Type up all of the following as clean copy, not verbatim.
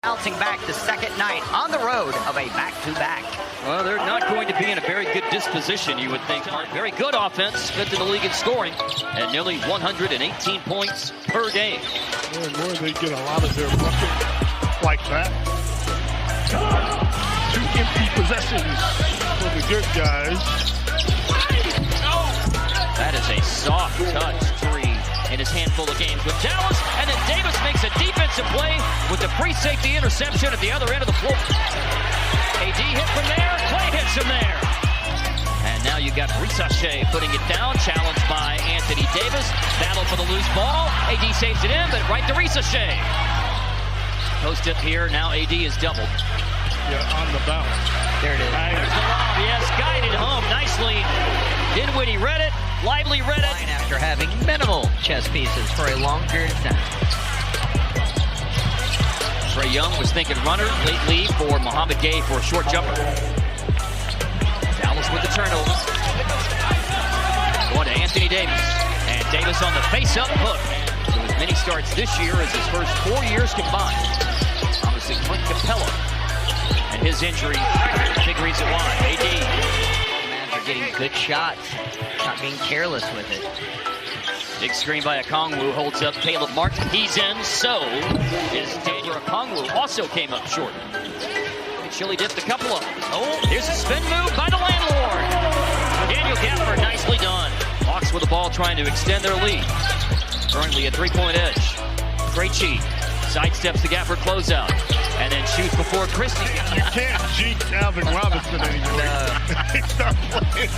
Bouncing back the second night on the road of a back-to-back. Well, they're not going to be in a very good disposition, you would think. Very good offense, fifth in the league in scoring, and nearly 118 points per game. More and more they get a lot of their buckets like that. 2 empty possessions for the good guys. That is a soft touch three in his handful of games with Dallas, and then Davis makes a defensive play with the free safety interception at the other end of the floor. AD hit from there, Clay hits him there. And now you got Risachet putting it down, challenged by Anthony Davis. Battle for the loose ball. AD saves it in, but right to Risachet. Post up here, now AD is doubled. Yeah, on the bounce. There it is. There's the lob, yes, guided home nicely. Dinwiddie read it, Lively read it. After having minimal chess pieces for a long period of time. Trae Young was thinking runner, late lead for Mohamed Gay for a short jumper. Dallas with the turnover. Going to Anthony Davis. And Davis on the face-up hook. So as many starts this year as his first 4 years combined. Obviously, Clint Capella and his injury, big reason why. AD. Mavs are getting good shots, not being careless with it. Big screen by Okongwu holds up Caleb Martin. He's in, so is Daniel Okongwu. Also came up short. Chili dipped a couple of them. Oh, here's a spin move by the landlord. Daniel Gafford, nicely done. Hawks with the ball trying to extend their lead. Currently a three-point edge. Great cheat. Sidesteps the Gafford closeout. And then shoots before Christie. You can't jinx Alvin Robinson anymore. Stop playing.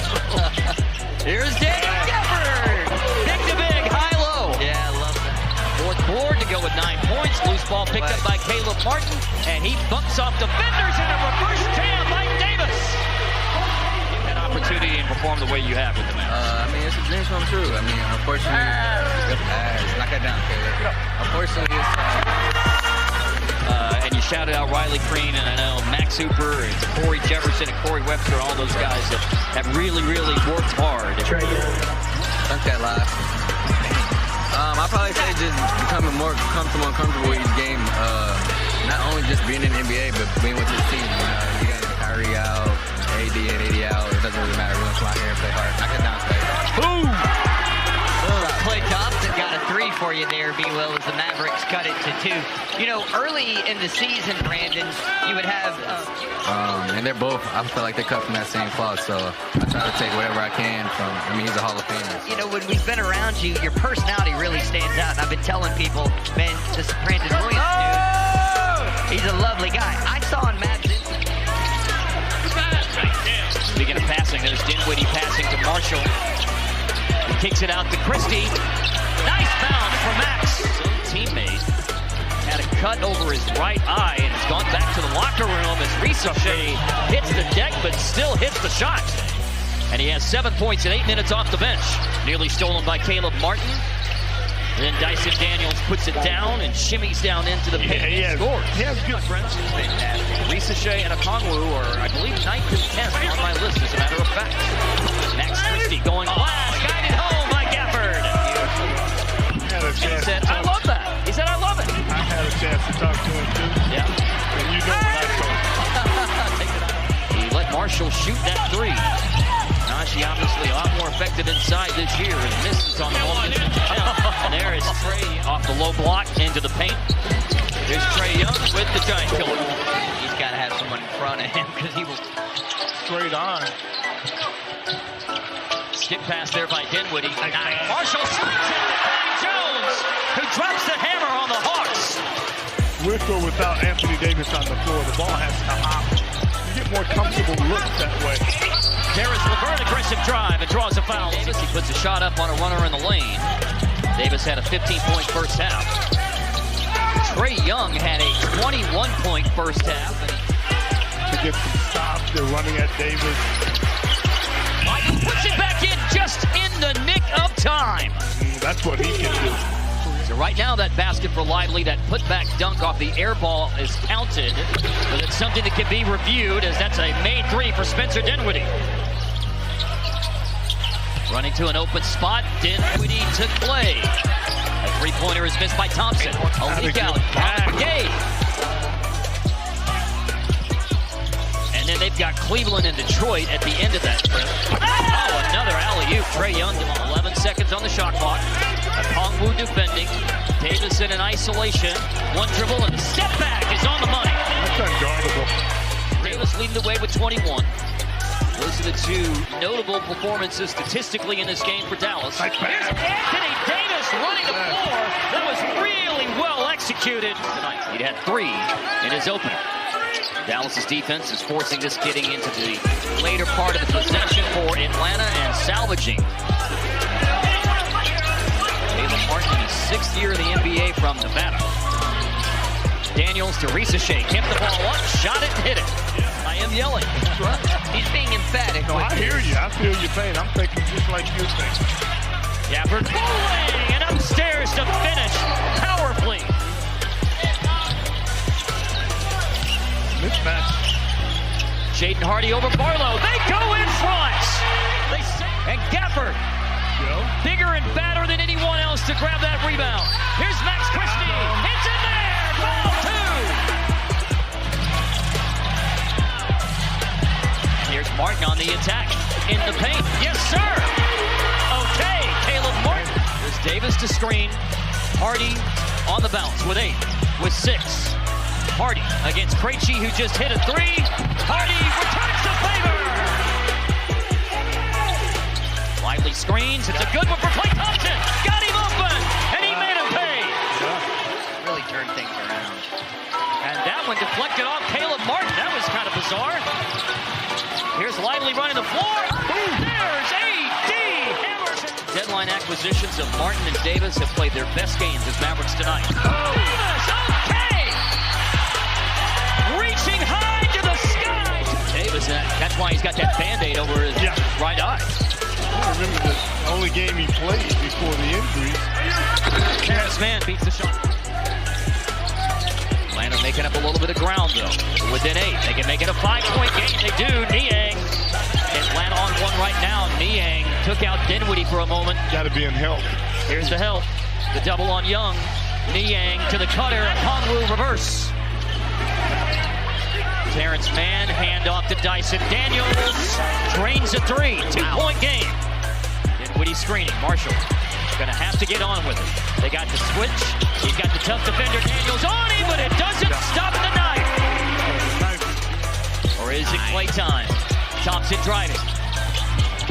Here's Daniel Gafford. Big to big, high-low. Yeah, I love that. Fourth board to go with 9 points. Loose ball picked up by Caleb Martin. And he bumps off defenders in a reverse jam by Davis. You had opportunity and perform the way you have with the Mavs. I mean, it's a dream come true. I mean, unfortunately, knock that down, Caleb. Unfortunately, And you shouted out Riley Green, and I know Max Hooper, and Corey Jefferson, and Corey Webster, all those guys that have really, really worked hard. Dunk that last. I'll probably say just becoming more comfortable with each game. Not only just being in the NBA, but being with this team. You got Kyrie out, AD and AD out. It doesn't really matter. We want to come out here and play hard. Knock it down, Clay. Boom! Klay Thompson got a 3 for you there, B-Will, as the Mavericks cut it to 2. You know, early in the season, Brandon, you would have... and they're both, I feel like they cut from that same cloth, so I try to take whatever I can from, I mean, he's a Hall of Famer. You know, when we've been around you, your personality really stands out. And I've been telling people, man, this Brandon Williams dude, he's a lovely guy. I saw on Mavs. Speaking of passing, there's Dinwiddie passing to Marshall. He kicks it out to Christie. Nice bounce for Max. Teammate had a cut over his right eye and has gone back to the locker room as Risachet hits the deck but still hits the shot. And he has 7 points in 8 minutes off the bench. Nearly stolen by Caleb Martin. Then Dyson Daniels puts it down and shimmies down into the paint and scores. He has good friends. Risachet and Okongwu are, I believe, 9th and 10th on my list, as a matter of fact. Max Christie going last, guided home by Gafford. He said, I love that. He said, I love it. I had a chance to talk to him, too. Yeah. And you know what I told him. He let Marshall shoot that 3. Naji obviously a lot more effective inside this year and misses on the long distance attempt. And there is Trae off the low block into the paint. There's Trae Young with the giant killer. He's got to have someone in front of him because he will... Straight on. Skip pass there by Dinwiddie. Marshall swings it to Cody Jones, who drops the hammer on the Hawks. With or without Anthony Davis on the floor, the ball has to hop. You get more comfortable looks that way. Darius LeVert, aggressive drive and draws a foul. Davis, he puts a shot up on a runner in the lane. Davis had a 15-point first half. Trae Young had a 21-point first half. To get some stops, they're running at Davis. Michael puts it back in just in the nick of time. That's what he can do. So right now that basket for Lively, that putback dunk off the air ball is counted. But it's something that can be reviewed as that's a made 3 for Spencer Dinwiddie. Running to an open spot, Dinwiddie to Clay. A 3-pointer is missed by Thompson. A leak out. Gay. got Cleveland and Detroit at the end of that trip. Oh, another alley-oop. Trae Young, 11 seconds on the shot clock. Okongwu defending. Davis in an isolation. One dribble and the step back is on the money. That's unguardable. Davis leading the way with 21. Those are the two notable performances statistically in this game for Dallas. Here's Anthony Davis running the floor. That was really well executed tonight. He had 3 in his opener. Dallas's defense is forcing this getting into the later part of the possession for Atlanta and salvaging. Caleb Martin in his 6th year in the NBA from Nevada. Daniels to Ricochet, kept the ball up, shot it, and hit it. I am yelling. He's being emphatic. No, I hear you. I feel your pain. I'm thinking just like you think. Gafford bowling and upstairs to finish powerfully. Mismatch. Jaden Hardy over Barlow. They go in front. And Gafford, bigger and badder than anyone else to grab that rebound. Here's Max Christie. It's in there. Ball 2. Here's Martin on the attack. In the paint. Yes, sir. Okay, Caleb Martin. There's Davis to screen. Hardy on the bounce with 8. With 6. Hardy against Krejci, who just hit a 3. Hardy returns the favor. Lively screens. It's a good one for Klay Thompson. Got him open, and he made him pay. Really turned things around. And that one deflected off Caleb Martin. That was kind of bizarre. Here's Lively running the floor. There's A.D. hammers it. Deadline acquisitions of Martin and Davis have played their best games as Mavericks tonight. Davis, okay! Reaching high to the sky. Davis, that's why he's got that Band-Aid over his right eye. I remember the only game he played before the injury. Harris man beats the shot. Atlanta making up a little bit of ground, though. Within 8. They can make it a 5-point game. They do. Niang. Atlanta on 1 right now. Niang took out Dinwiddie for a moment. Got to be in help. Here's the help. The double on Young. Niang to the cutter. Okongwu reverse. Terrence Mann, hand off to Dyson Daniels. Drains a 3. 2-point game. Dinwiddie screening. Marshall gonna have to get on with it. They got the switch. He's got the tough defender Daniels on him, but it doesn't stop the night. Or is it Klay time? Thompson driving.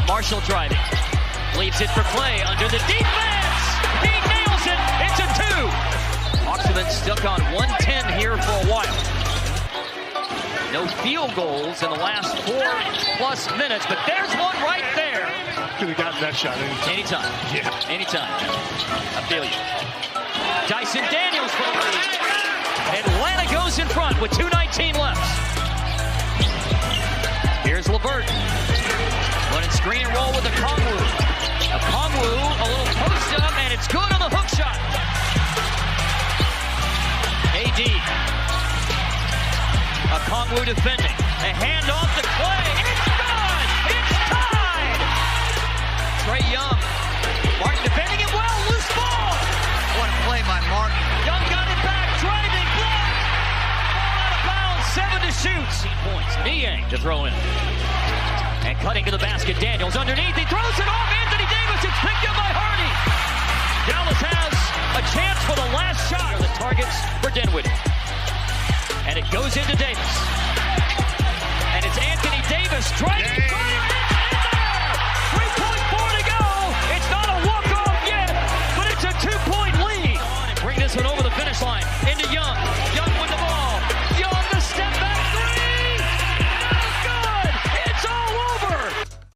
Marshall driving. Leaves it for Klay under the defense. He nails it. It's a 2. Hawks have been stuck on 110 here for a while. No field goals in the last 4+ minutes, but there's one right there. Could have gotten that shot anytime. Anytime. I feel you. Dyson Daniels for the lead. Atlanta goes in front with 2:19 left. Here's LeVert. Running screen and roll with Okongwu. Okongwu, a little post up, and it's good on the hook shot. AD. Okongwu defending. A hand off to Klay. It's good! It's tied! Trae Young. Martin defending it well. Loose ball. What a play by Martin. Young got it back. Driving. Block. Ball out of bounds. 7 to shoot. 16 points. Niang to throw in. And cutting to the basket. Daniels underneath. He throws it off. Anthony Davis. It's picked up by Hardy. Dallas has a chance for the last shot. The targets for Dinwiddie. And it goes into Davis. And it's Anthony Davis driving.